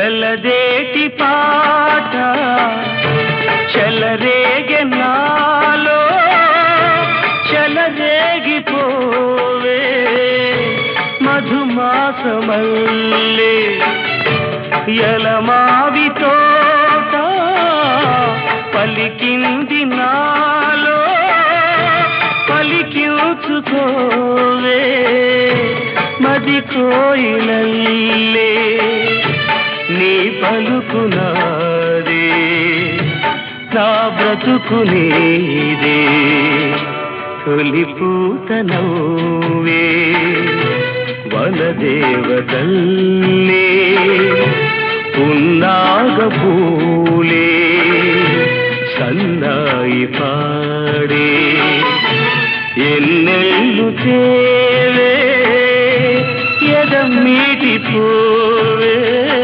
ఎలదేటి పాట చెలరేగె నాలో చెలరేగిపోవే మధుమాసమల్లే ఎలమావి తోట పలికింది నాలో పలికించుకోవే మది కోయిలల్లే నీ పలుకునాదే నా బ్రతుకు నీదే తొలి పూత నవ్వే వనదేవతల్లే పున్నాగ పూలే సన్నాయి పాడే ఎన్నెల్లు